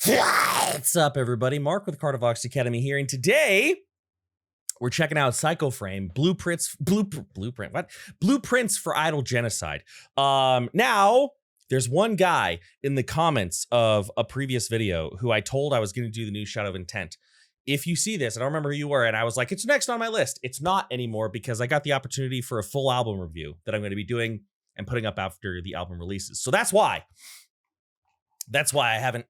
What's up, everybody? Mark with Kardavox Academy here, and today we're checking out Psychoframe blueprints for Idol Genocide. Now there's one guy in the comments of a previous video who I told I was going to do the new Shadow of Intent. If you see this, I don't remember who you were, and I was like, it's next on my list. It's not anymore because I got the opportunity for a full album review that I'm going to be doing and putting up after the album releases. So that's why I haven't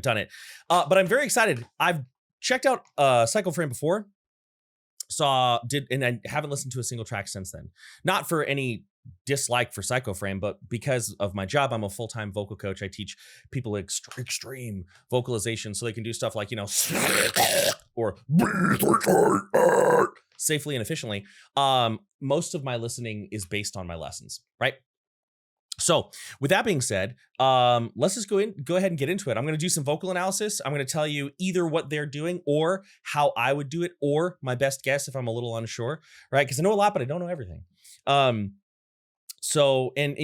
done it. But I'm very excited. I've checked out Psychoframe before, and I haven't listened to a single track since then. Not for any dislike for Psychoframe, but because of my job, I'm a full-time vocal coach. I teach people extreme vocalization so they can do stuff like, or safely and efficiently. Most of my listening is based on my lessons, right? So with that being said, let's just go ahead and get into it. I'm going to do some vocal analysis. I'm going to tell you either what they're doing or how I would do it or my best guess if I'm a little unsure, right? Because I know a lot, but I don't know everything. So, and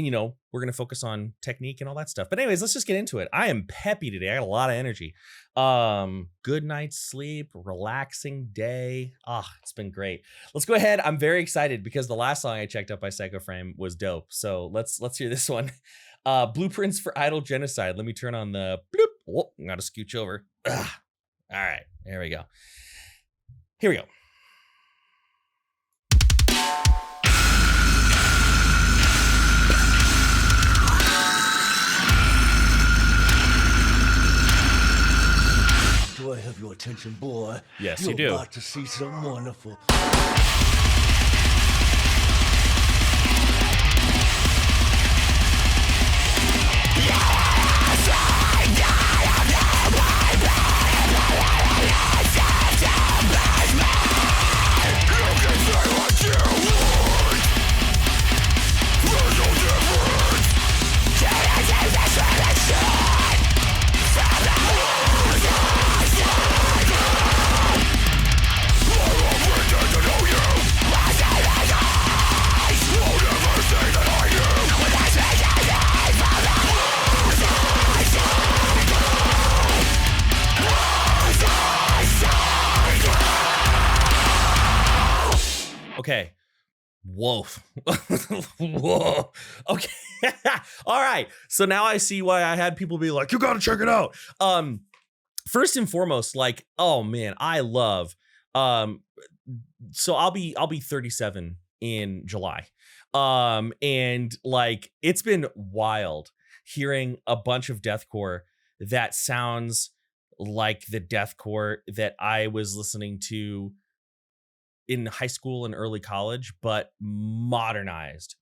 we're going to focus on technique and all that stuff. But anyways, let's just get into it. I am peppy today. I got a lot of energy. Good night's sleep, relaxing day. It's been great. Let's go ahead. I'm very excited because the last song I checked out by Psychoframe was dope. So let's hear this one. Blueprints for Idol Genocide. Let me turn on the bloop. Oh, I gotta scooch over. All right, there we go. Here we go. Do I have your attention, boy? Yes, you do. You're about to see some wonderful. Okay. Whoa. Whoa. Okay. All right. So now I see why I had people be like, you got to check it out. First and foremost, like, oh man, I love, so I'll be 37 in July. And like, it's been wild hearing a bunch of deathcore that sounds like the deathcore that I was listening to in high school and early college, but modernized,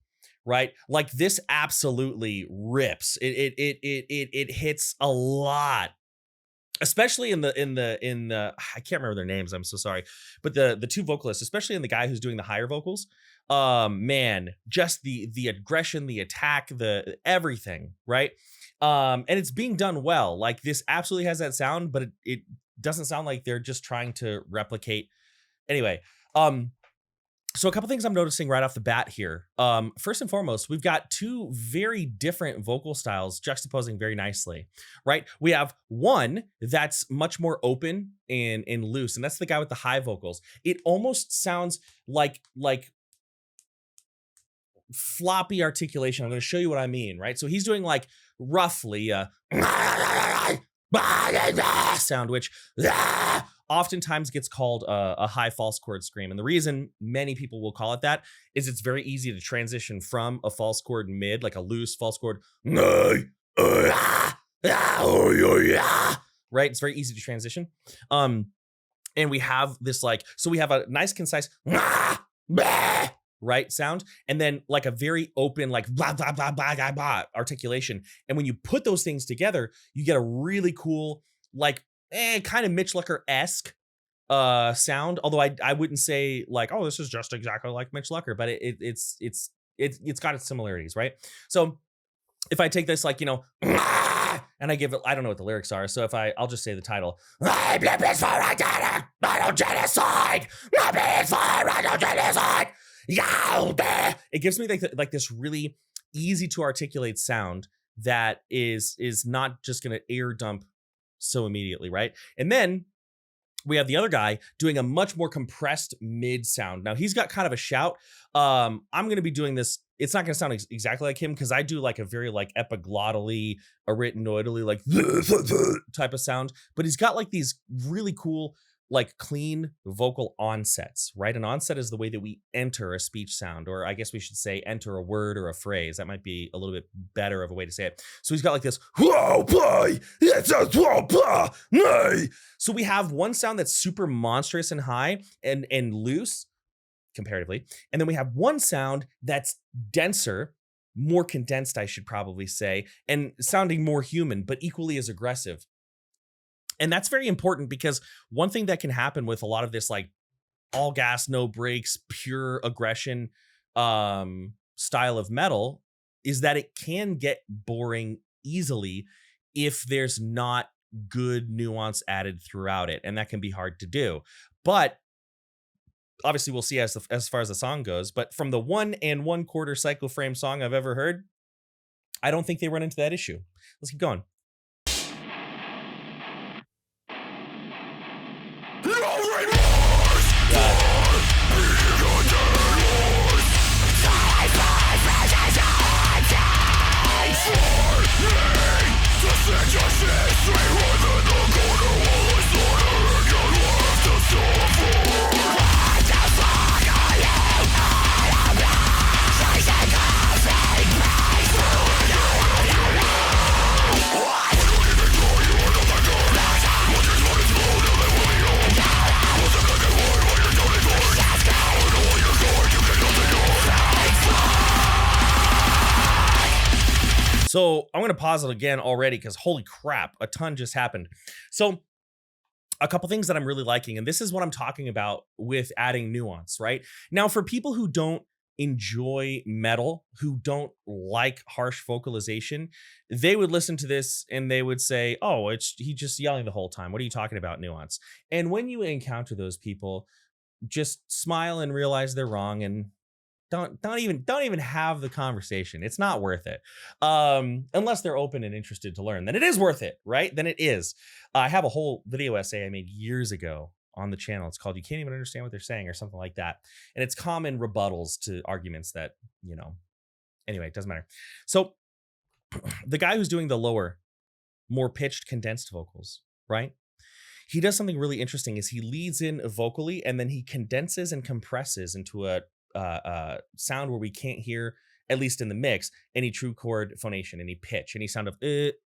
right? Like this absolutely rips. It hits a lot, especially in the I can't remember their names. I'm so sorry, but the two vocalists, especially in the guy who's doing the higher vocals. Man, just the aggression, the attack, the everything, right? And it's being done well. Like this absolutely has that sound, but it doesn't sound like they're just trying to replicate. Anyway. So a couple things I'm noticing right off the bat here. First and foremost, we've got two very different vocal styles juxtaposing very nicely, right? We have one that's much more open and loose, and that's the guy with the high vocals. It almost sounds like floppy articulation. I'm going to show you what I mean, right? So he's doing like roughly sound, which oftentimes gets called a high false chord scream. And the reason many people will call it that is it's very easy to transition from a false chord mid, like a loose false chord, right? It's very easy to transition. And we have this so we have a nice concise right sound, and then like a very open blah blah blah blah blah blah articulation. And when you put those things together, you get a really cool kind of Mitch Lucker-esque sound. Although I wouldn't say like, oh, this is just exactly like Mitch Lucker, but it's got its similarities, right? So if I take this and I give it, I don't know what the lyrics are, so I'll just say the title. Idol Genocide. It gives me like this really easy to articulate sound that is not just going to air dump so immediately, right? And then we have the other guy doing a much more compressed mid sound. Now he's got kind of a shout. I'm going to be doing this. It's not going to sound exactly like him because I do like a very like epiglottally, arytenoidally, like type of sound. But he's got like these really cool, like clean vocal onsets, right? An onset is the way that we enter a speech sound, or I guess we should say enter a word or a phrase. That might be a little bit better of a way to say it. So he's got like this, so we have one sound that's super monstrous and high and loose comparatively. And then we have one sound that's denser, more condensed, I should probably say, and sounding more human, but equally as aggressive. And that's very important because one thing that can happen with a lot of this, like all gas, no brakes, pure aggression style of metal, is that it can get boring easily if there's not good nuance added throughout it. And that can be hard to do. But obviously we'll see as far as the song goes. But from the 1 1/4 Psychoframe song I've ever heard, I don't think they run into that issue. Let's keep going. So I'm going to pause it again already because holy crap, a ton just happened. So a couple things that I'm really liking, and this is what I'm talking about with adding nuance, right? Now, for people who don't enjoy metal, who don't like harsh vocalization, they would listen to this and they would say, oh, he's just yelling the whole time. What are you talking about, nuance? And when you encounter those people, just smile and realize they're wrong and don't even have the conversation. It's not worth it. Unless they're open and interested to learn, then it is worth it, right? Then it is. I have a whole video essay I made years ago on the channel. It's called "You Can't Even Understand What They're Saying" or something like that. And it's common rebuttals to arguments that, anyway, it doesn't matter. So the guy who's doing the lower, more pitched, condensed vocals, right? He does something really interesting is he leads in vocally and then he condenses and compresses into a sound where we can't hear, at least in the mix, any true chord phonation, any pitch, any sound of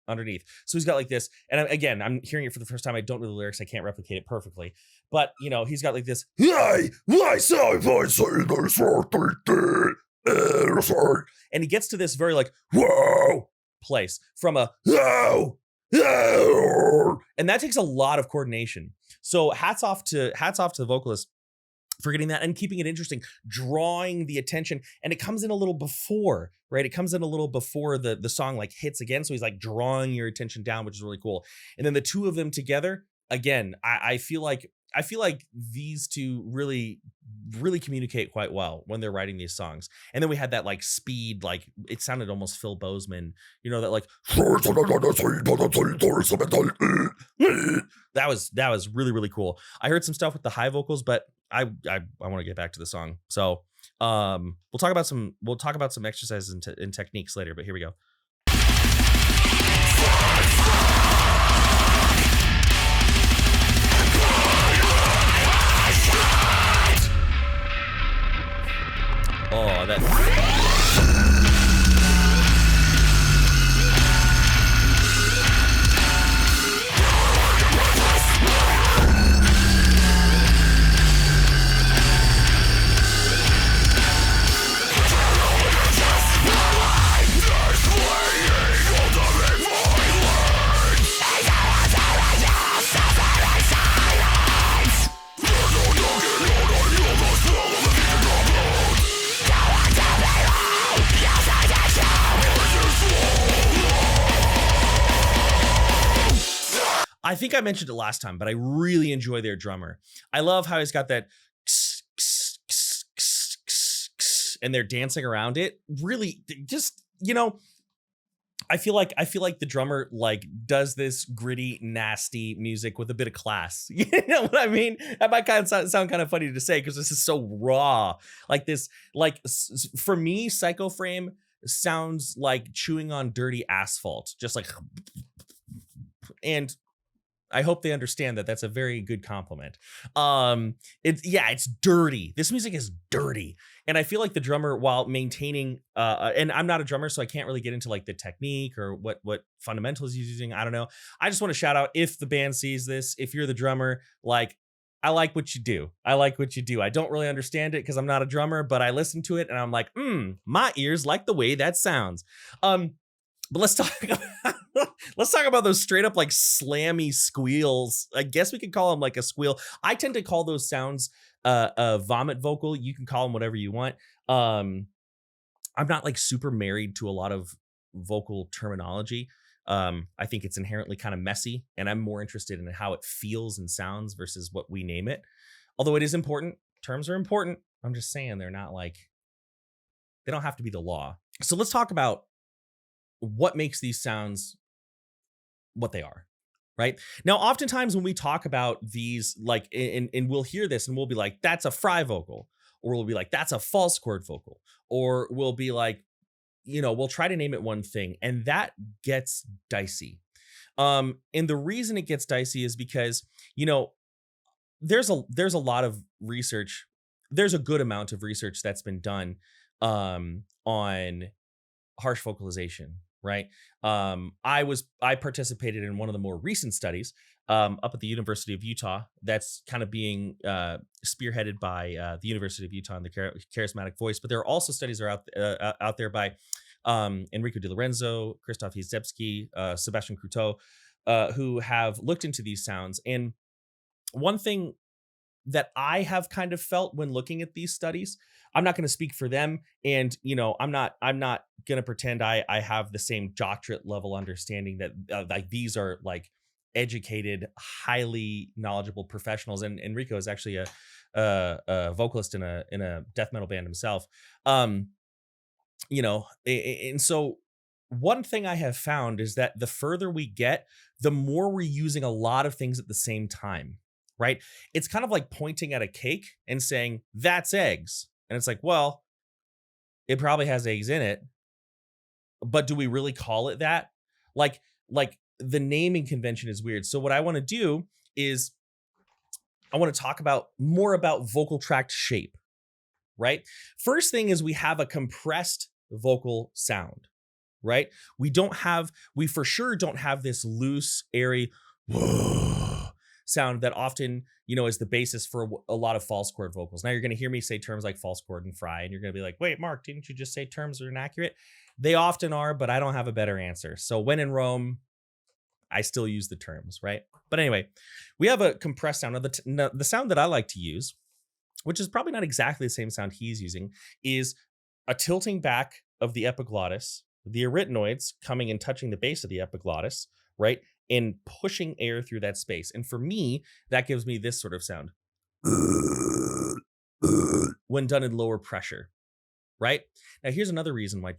underneath. So he's got like this, and I'm hearing it for the first time. I don't know the lyrics. I can't replicate it perfectly, but he's got like this. And he gets to this very like whoa place from a whoa. And that takes a lot of coordination. So hats off to the vocalist for getting that and keeping it interesting, drawing the attention. And it comes in a little before, right? It comes in a little before the song like hits again. So he's like drawing your attention down, which is really cool. And then the two of them together, again, I feel like these two really communicate quite well when they're writing these songs. And then we had that like speed, like it sounded almost Phil Bozeman, that like that was really, really cool. I heard some stuff with the high vocals, but I want to get back to the song. So we'll talk about some exercises and techniques later, but here we go. Oh, that. I think I mentioned it last time, but I really enjoy their drummer. I love how he's got that and they're dancing around it. Really, just, I feel like the drummer like does this gritty, nasty music with a bit of class. You know what I mean? That might kind of sound kind of funny to say because this is so raw. Like this, like for me, Psychoframe sounds like chewing on dirty asphalt, just like. And I hope they understand that that's a very good compliment. It's dirty. This music is dirty. And I feel like the drummer, while maintaining, and I'm not a drummer, so I can't really get into like the technique or what fundamentals he's using. I don't know. I just want to shout out, if the band sees this, if you're the drummer, like, I like what you do. I like what you do. I don't really understand it because I'm not a drummer, but I listen to it and I'm like, my ears like the way that sounds. But let's talk about those straight up like slammy squeals. I guess we could call them like a squeal. I tend to call those sounds a vomit vocal. You can call them whatever you want. I'm not like super married to a lot of vocal terminology. I think it's inherently kind of messy, and I'm more interested in how it feels and sounds versus what we name it. Although it is important. Terms are important. I'm just saying they're not like, they don't have to be the law. So let's talk about what makes these sounds what they are, right? Now, oftentimes when we talk about these, like, and we'll hear this and we'll be like, that's a fry vocal, or we'll be like, that's a false chord vocal, or we'll be like, we'll try to name it one thing, and that gets dicey. And the reason it gets dicey is because, there's a lot of research. There's a good amount of research that's been done on harsh vocalization, right? I participated in one of the more recent studies up at the University of Utah that's kind of being spearheaded by the University of Utah and the Charismatic Voice. But there are also studies that are out there by Enrico Di Lorenzo, Christoph Izdebski, Sebastian Croteau, who have looked into these sounds. And one thing that I have kind of felt when looking at these studies, I'm not going to speak for them, and I'm not going to pretend I have the same doctorate level understanding that like these are like educated, highly knowledgeable professionals. And Enrico is actually a vocalist in a death metal band himself. And so one thing I have found is that the further we get, the more we're using a lot of things at the same time, right? It's kind of like pointing at a cake and saying, that's eggs. And it's like, well, it probably has eggs in it, but do we really call it that? Like the naming convention is weird. So what I want to do is I want to talk more about vocal tract shape, right? First thing is we have a compressed vocal sound, right? We for sure don't have this loose, airy sound that often, is the basis for a lot of false chord vocals. Now you're going to hear me say terms like false chord and fry, and you're going to be like, wait, Mark, didn't you just say terms are inaccurate? They often are, but I don't have a better answer. So when in Rome, I still use the terms, right? But anyway, we have a compressed sound. Now, the sound that I like to use, which is probably not exactly the same sound he's using, is a tilting back of the epiglottis, the arytenoids coming and touching the base of the epiglottis, right? And pushing air through that space. And for me, that gives me this sort of sound when done in lower pressure, right? Now, here's another reason why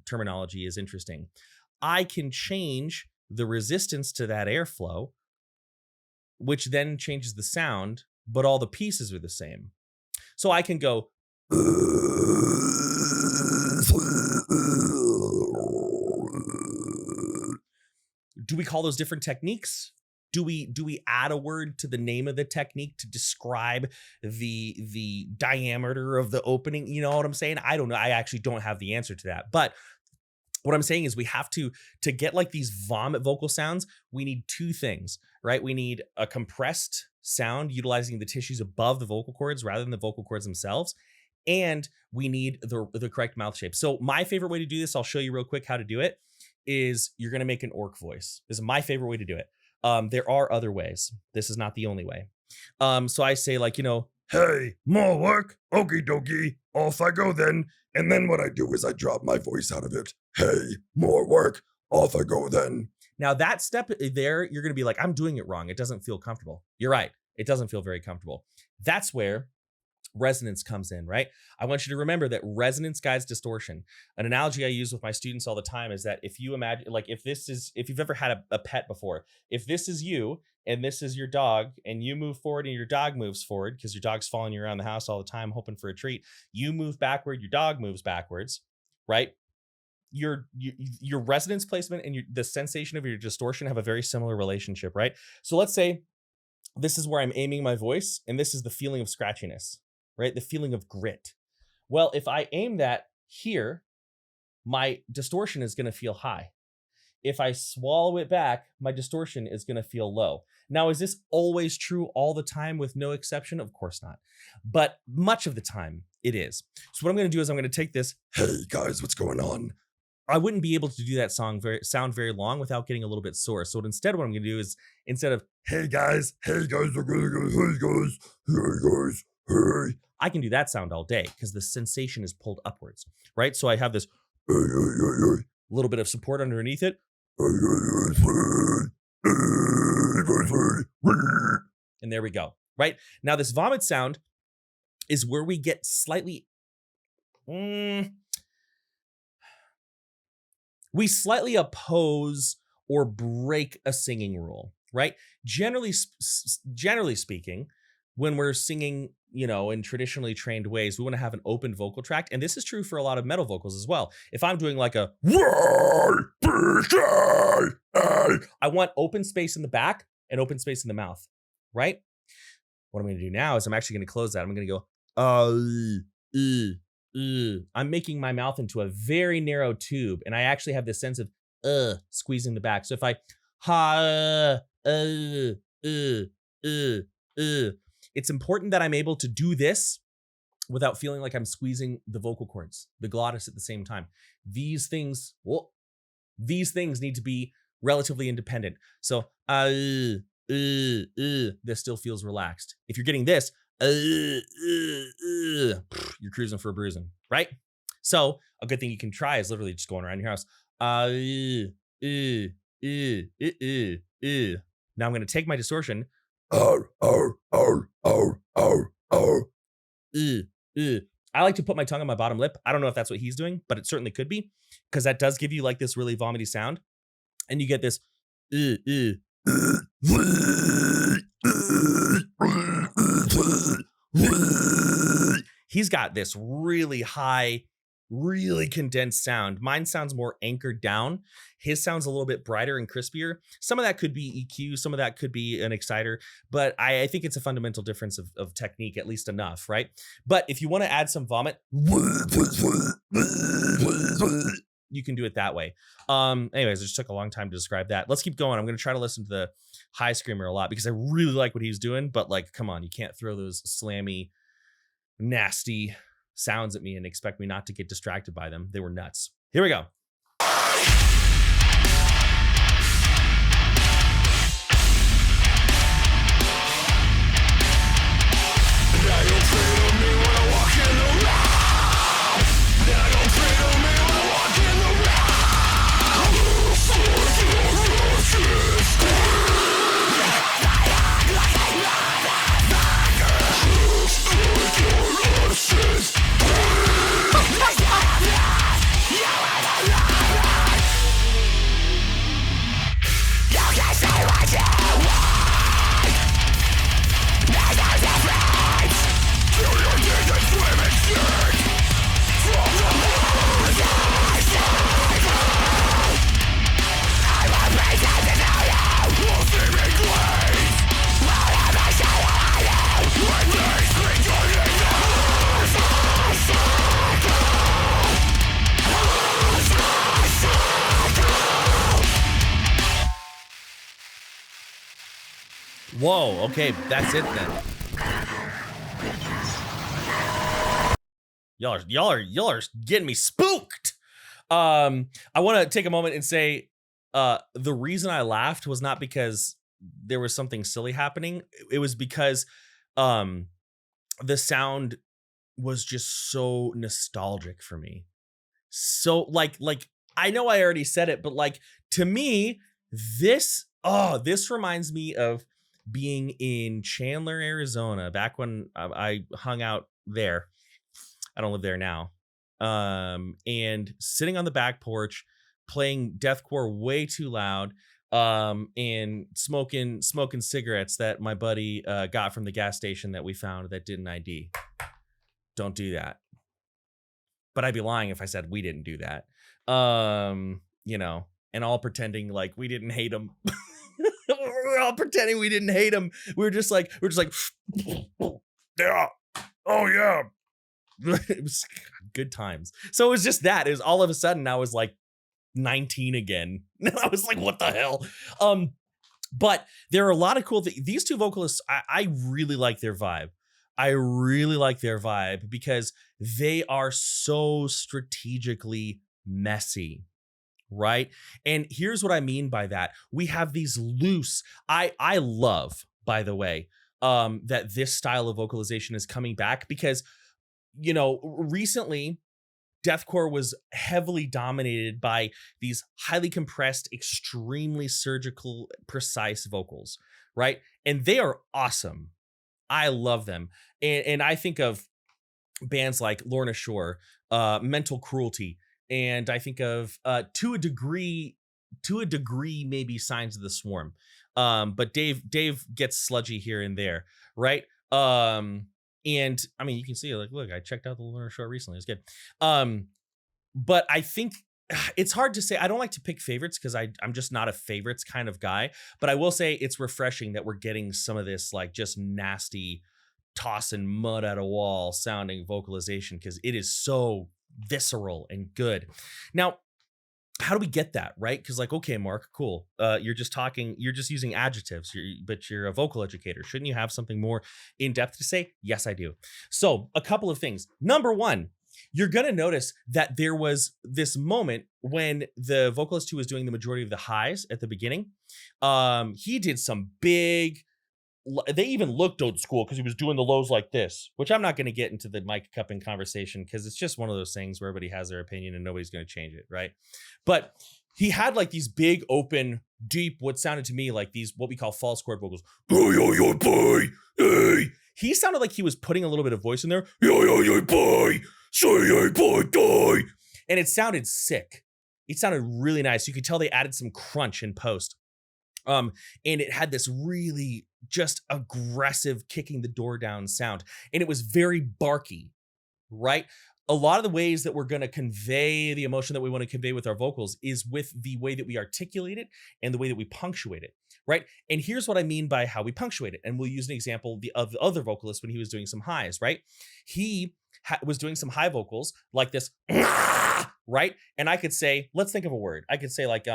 terminology is interesting. I can change the resistance to that airflow, which then changes the sound, but all the pieces are the same. So I can go do we call those different techniques? Do we add a word to the name of the technique to describe the diameter of the opening? You know what I'm saying? I don't know. I actually don't have the answer to that. But what I'm saying is we have to get like these vomit vocal sounds, we need two things, right? We need a compressed sound utilizing the tissues above the vocal cords rather than the vocal cords themselves. And we need the correct mouth shape. So my favorite way to do this, I'll show you real quick how to do it, is you're going to make an orc voice. This is my favorite way to do it. There are other ways. This is not the only way. So I say like, hey, more work? Okie dokie. Off I go then. And then what I do is I drop my voice out of it. Hey, more work. Off I go then. Now that step there, you're going to be like, I'm doing it wrong. It doesn't feel comfortable. You're right. It doesn't feel very comfortable. That's where resonance comes in, right? I want you to remember that resonance guides distortion. An analogy I use with my students all the time is that if you imagine, like if you've ever had a pet before, if this is you and this is your dog and you move forward and your dog moves forward because your dog's following you around the house all the time hoping for a treat, you move backward, your dog moves backwards, right? Your resonance placement and the sensation of your distortion have a very similar relationship, right? So let's say this is where I'm aiming my voice and this is the feeling of scratchiness, right? The feeling of grit. Well, if I aim that here, my distortion is going to feel high. If I swallow it back, my distortion is going to feel low. Now, is this always true all the time with no exception? Of course not. But much of the time it is. So what I'm going to do is I'm going to take this. Hey guys, what's going on? I wouldn't be able to do that sound very long without getting a little bit sore. So instead, what I'm going to do is instead of hey guys, hey guys, hey, I can do that sound all day because the sensation is pulled upwards, right? So I have this little bit of support underneath it. And there we go, right? Now this vomit sound is where we get slightly, we slightly oppose or break a singing rule, right? Generally speaking, when we're singing, in traditionally trained ways, we want to have an open vocal tract. And this is true for a lot of metal vocals as well. If I'm doing like I want open space in the back and open space in the mouth, right? What I'm going to do now is I'm actually going to close that. I'm going to go, I'm making my mouth into a very narrow tube. And I actually have this sense of squeezing the back. So if I it's important that I'm able to do this without feeling like I'm squeezing the vocal cords, the glottis at the same time. These things need to be relatively independent. So this still feels relaxed. If you're getting this, you're cruising for a bruising, right? So a good thing you can try is literally just going around your house. Now I'm going to take my distortion. I like to put my tongue on my bottom lip. I don't know if that's what he's doing, but it certainly could be, because that does give you like this really vomity sound. And you get this. He's got this really high, really condensed sound. Mine sounds more anchored down. His sounds a little bit brighter and crispier. Some of that could be EQ. Some of that could be an exciter. But I think it's a fundamental difference of technique, at least enough, right? But if you want to add some vomit, you can do it that way. Anyways, it just took a long time to describe that. Let's keep going. I'm going to try to listen to the high screamer a lot because I really like what he's doing. But like, come on, you can't throw those slammy, nasty sounds at me and expect me not to get distracted by them. They were nuts. Here we go. Whoa, okay, that's it then. Y'all are getting me spooked. I want to take a moment and say the reason I laughed was not because there was something silly happening. It was because the sound was just so nostalgic for me. So like I know I already said it, but like to me, this reminds me of being in Chandler, Arizona, back when I hung out there. I don't live there now. And sitting on the back porch, playing deathcore way too loud, and smoking cigarettes that my buddy got from the gas station that we found that didn't ID. Don't do that. But I'd be lying if I said we didn't do that. You know, and all pretending like we didn't hate him. We're all pretending we didn't hate him. We're just like, Yeah. Oh yeah. it was good times. So it was just that. It was all of a sudden I was like 19 again. I was like, what the hell? But there are a lot of cool things. These two vocalists, I really like their vibe. I really like their vibe because they are so strategically messy, right? And here's what I mean by that. We have these loose, I love, by the way, that this style of vocalization is coming back because, you know, recently deathcore was heavily dominated by these highly compressed, extremely surgical, precise vocals, right? And they are awesome. I love them. And I think of bands like Lorna Shore, Mental Cruelty, and I think of to a degree, maybe Signs of the Swarm. But Dave gets sludgy here and there, right? And I mean, you can see, like, look, I checked out the Lorna Shore recently. It's good. But I think it's hard to say. I don't like to pick favorites because I'm just not a favorites kind of guy. But I will say it's refreshing that we're getting some of this like just nasty tossing mud at a wall sounding vocalization because it is so visceral and good. Now, how do we get that, right? Because like, okay, Mark, cool. You're just using adjectives, but you're a vocal educator. Shouldn't you have something more in depth to say? Yes, I do. So a couple of things. Number one, you're going to notice that there was this moment when the vocalist who was doing the majority of the highs at the beginning, he did some big, they even looked old school because he was doing the lows like this, which I'm not going to get into the mic cupping conversation because it's just one of those things where everybody has their opinion and nobody's going to change it, right? But he had like these big, open, deep, what sounded to me like these, what we call false chord vocals. Yo, yo, yo, boy. Hey. He sounded like he was putting a little bit of voice in there. Yo, yo, yo, boy. Say, hey, boy, die. And it sounded sick. It sounded really nice. You could tell they added some crunch in post. And it had this really just aggressive kicking the door down sound. And it was very barky, right? A lot of the ways that we're going to convey the emotion that we want to convey with our vocals is with the way that we articulate it and the way that we punctuate it, right? And here's what I mean by how we punctuate it. And we'll use an example of the other vocalist when he was doing some highs, right? He was doing some high vocals like this, right? And I could say, let's think of a word. I could say like,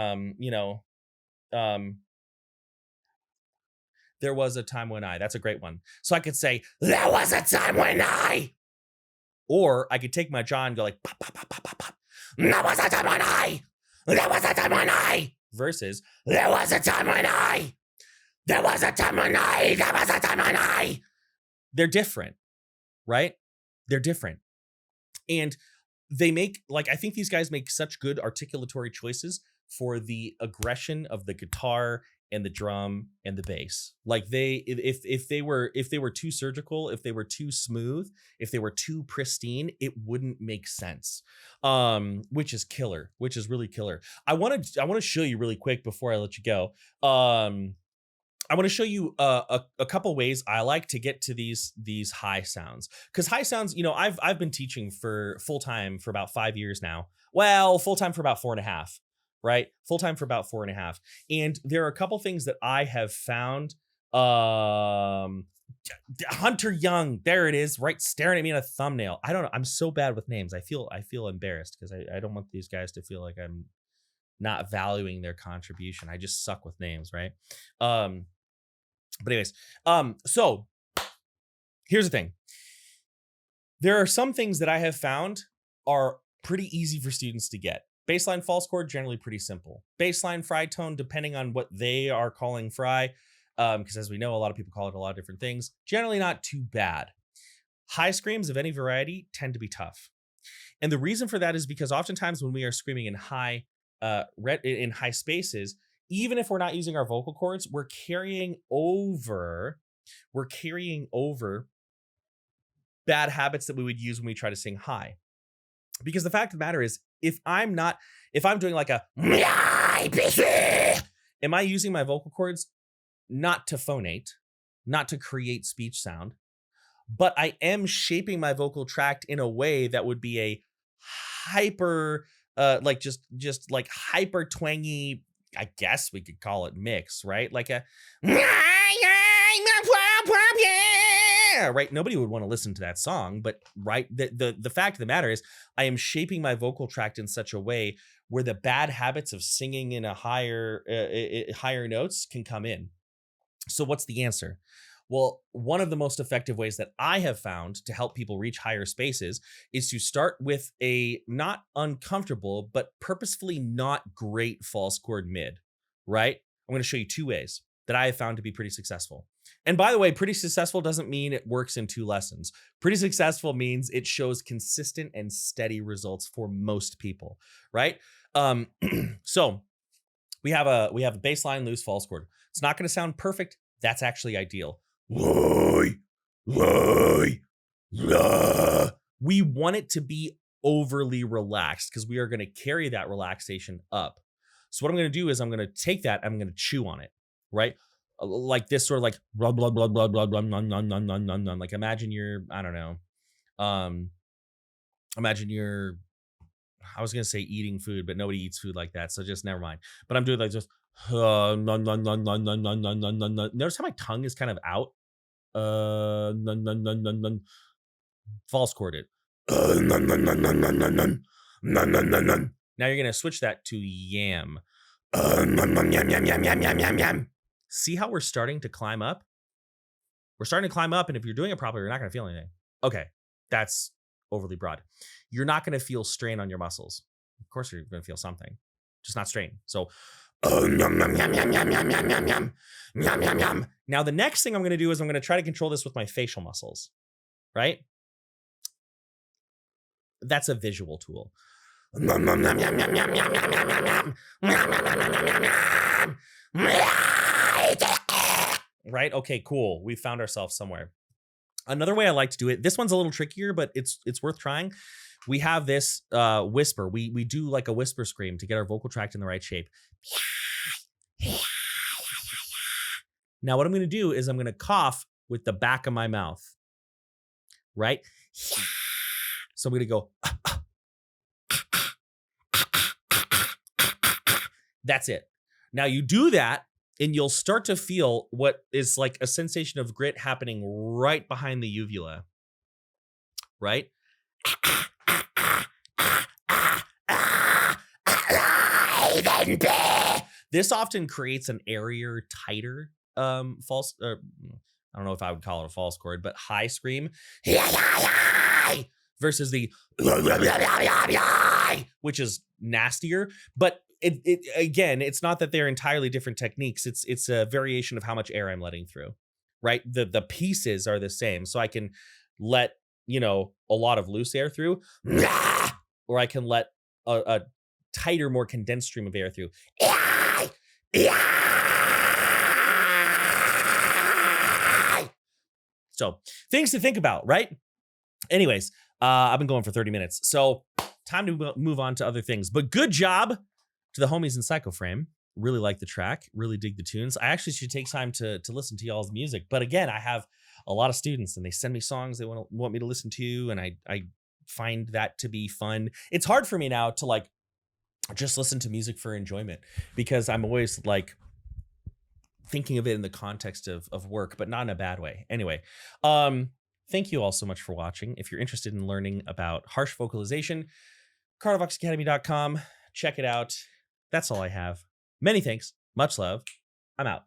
there was a time when that's a great one. So I could say, there was a time when or I could take my jaw and go like, pop, pop, pop, pop, pop, pop. There was a time when there was a time when versus, there was a time when there was a time when there was a time when They're different, right? They're different. And they make, like, I think these guys make such good articulatory choices for the aggression of the guitar and the drum and the bass. Like if they were too surgical, if they were too smooth, if they were too pristine, it wouldn't make sense. Which is killer, which is really killer. I want to show you really quick before I let you go. I want to show you a couple ways I like to get to these high sounds, because high sounds, I've been teaching for full time for about 5 years now. Well, full time for about 4.5. Right? Full time for about 4.5. And there are a couple things that I have found. Hunter Young, there it is, right? Staring at me in a thumbnail. I don't know. I'm so bad with names. I feel embarrassed because I don't want these guys to feel like I'm not valuing their contribution. I just suck with names, right? But anyways, so here's the thing. There are some things that I have found are pretty easy for students to get. Baseline false chord, generally pretty simple. Baseline fry tone, depending on what they are calling fry, because as we know, a lot of people call it a lot of different things, generally not too bad. High screams of any variety tend to be tough. And the reason for that is because oftentimes when we are screaming in high spaces, even if we're not using our vocal cords, we're carrying over bad habits that we would use when we try to sing high. Because the fact of the matter is, if I'm doing like a, am I using my vocal cords not to phonate, not to create speech sound, but I am shaping my vocal tract in a way that would be a hyper, like just like hyper twangy, I guess we could call it mix, right? Like a, right? Nobody would want to listen to that song, but right, the fact of the matter is, I am shaping my vocal tract in such a way where the bad habits of singing in a higher notes can come in. So what's the answer? Well, one of the most effective ways that I have found to help people reach higher spaces is to start with a not uncomfortable, but purposefully not great false chord mid, right? I'm going to show you 2 ways that I have found to be pretty successful. And by the way, pretty successful doesn't mean it works in 2 lessons. Pretty successful means it shows consistent and steady results for most people, right? So we have a baseline loose false chord. It's not going to sound perfect. That's actually ideal. We want it to be overly relaxed because we are going to carry that relaxation up. So what I'm going to do is I'm going to take that, I'm going to chew on it, right? Like this sort of like blah blah blah blah blah blah nun nun nun nun nun nun. Like imagine you're, I don't know, imagine you're, I was gonna say eating food, but nobody eats food like that, so just never mind. But I'm doing like just nun nun nun nun nun nun nun nun nun nun. Notice how my tongue is kind of out. Nun nun nun nun nun. False chorded. Nun nun nun nun nun nun nun nun nun nun nun. Now you're gonna switch that to yam. Nun nun yam yam yam yam yam yam yam. See how we're starting to climb up? We're starting to climb up, and if you're doing it properly, you're not going to feel anything. Okay, that's overly broad. You're not going to feel strain on your muscles. Of course, you're going to feel something, just not strain. So, now the next thing I'm going to do is I'm going to try to control this with my facial muscles, right? That's a visual tool. Right? Okay, cool. We found ourselves somewhere. Another way I like to do it, this one's a little trickier, but it's worth trying. We have this whisper. We do like a whisper scream to get our vocal tract in the right shape. Now what I'm going to do is I'm going to cough with the back of my mouth, right? So I'm going to go. That's it. Now you do that and you'll start to feel what is like a sensation of grit happening right behind the uvula, right? This often creates an airier, tighter false, I don't know if I would call it a false chord, but high scream versus the which is nastier. But it again, it's not that they're entirely different techniques. It's a variation of how much air I'm letting through, right? The pieces are the same. So I can let, you know, a lot of loose air through, or I can let a tighter, more condensed stream of air through. So things to think about, right? Anyways, I've been going for 30 minutes. So time to move on to other things. But good job to the homies in Psychoframe. Really like the track. Really dig the tunes. I actually should take time to listen to y'all's music. But again, I have a lot of students and they send me songs they want me to listen to. And I find that to be fun. It's hard for me now to like just listen to music for enjoyment because I'm always like thinking of it in the context of work, but not in a bad way. Anyway, thank you all so much for watching. If you're interested in learning about harsh vocalization, KardaVoxAcademy.com. Check it out. That's all I have. Many thanks. Much love. I'm out.